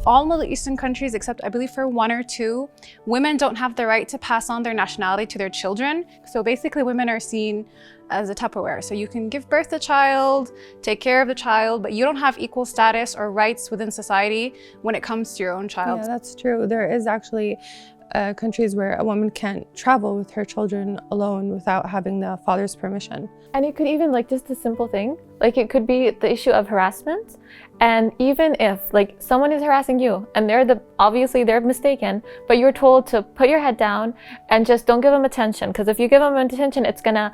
all Middle Eastern countries, except I believe for 1 or 2, women don't have the right to pass on their nationality to their children. So basically women are seen as a Tupperware. So you can give birth to a child, take care of the child, but you don't have equal status or rights within society when it comes to your own child. Yeah, that's true. There is actually countries where a woman can't travel with her children alone without having the father's permission. And it could even, like, just a simple thing, like it could be the issue of harassment. And even if like someone is harassing you and obviously they're mistaken, but you're told to put your head down and just don't give them attention, because if you give them attention, it's gonna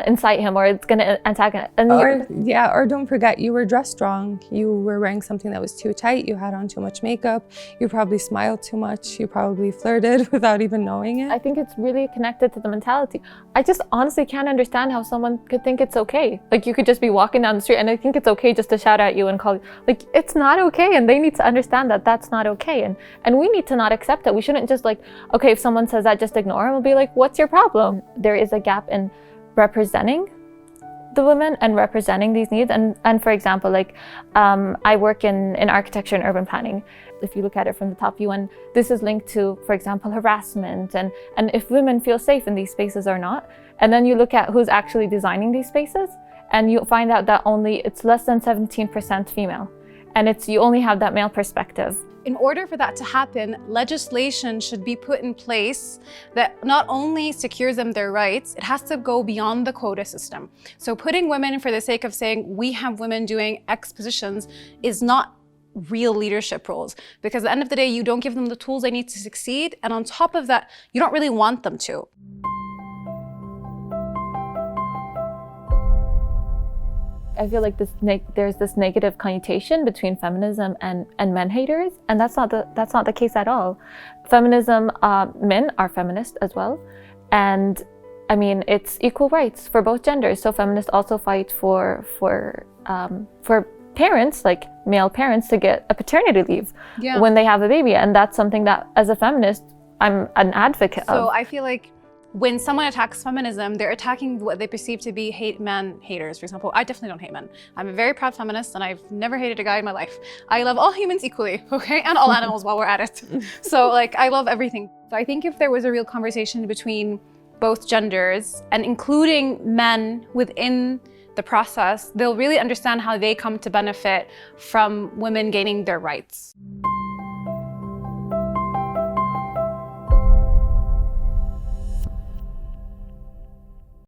incite him or it's gonna antagonize. Or don't forget, you were dressed wrong. You were wearing something that was too tight. You had on too much makeup. You probably smiled too much. You probably flirted without even knowing it. I think it's really connected to the mentality. I just honestly can't understand how someone could think it's okay. Like, you could just be walking down the street and I think it's okay just to shout at you and call you. Like, it's not okay, and they need to understand that that's not okay, and we need to not accept it. We shouldn't just like, okay, if someone says that, just ignore them and be like, what's your problem? There is a gap in representing the women and representing these needs. And for example, like I work in architecture and urban planning. If you look at it from the top view, and this is linked to, for example, harassment and if women feel safe in these spaces or not. And then you look at who's actually designing these spaces, and you find out that it's less than 17% female. And you only have that male perspective. In order for that to happen, legislation should be put in place that not only secures them their rights, it has to go beyond the quota system. So putting women for the sake of saying we have women doing X positions is not real leadership roles, because at the end of the day, you don't give them the tools they need to succeed. And on top of that, you don't really want them to. I feel like there's this negative connotation between feminism and men haters, and that's not the case at all. Feminism, men are feminist as well, and I mean it's equal rights for both genders. So feminists also fight for parents, like male parents, to get a paternity leave when they have a baby, and that's something that as a feminist I'm an advocate of. So I feel like when someone attacks feminism, they're attacking what they perceive to be man haters. For example, I definitely don't hate men. I'm a very proud feminist and I've never hated a guy in my life. I love all humans equally, okay? And all animals while we're at it. So like, I love everything. So I think if there was a real conversation between both genders and including men within the process, they'll really understand how they come to benefit from women gaining their rights.